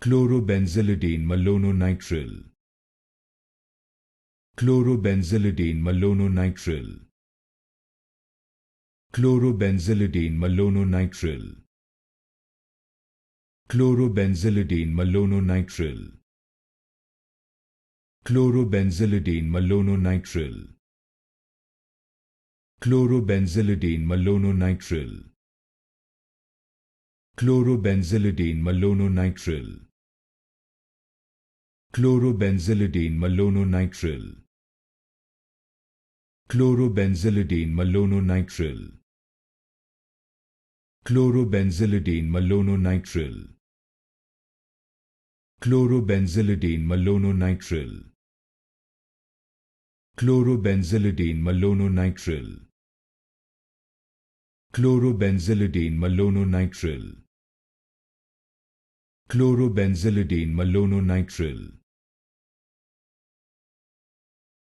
Chlorobenzylidenemalononitrile. Chlorobenzylidenemalononitrile. Chlorobenzylidenemalononitrile. Chlorobenzylidenemalononitrile. Chlorobenzylidenemalononitrile. Chlorobenzylidenemalononitrile. Chlorobenzylidenemalononitrile. Chlorobenzylidenemalononitrile. Chlorobenzylidenemalononitrile. Chlorobenzylidenemalononitrile. Chlorobenzylidenemalononitrile. Chlorobenzylidenemalononitrile. Chlorobenzylidenemalononitrile. Chlorobenzylidenemalononitrile.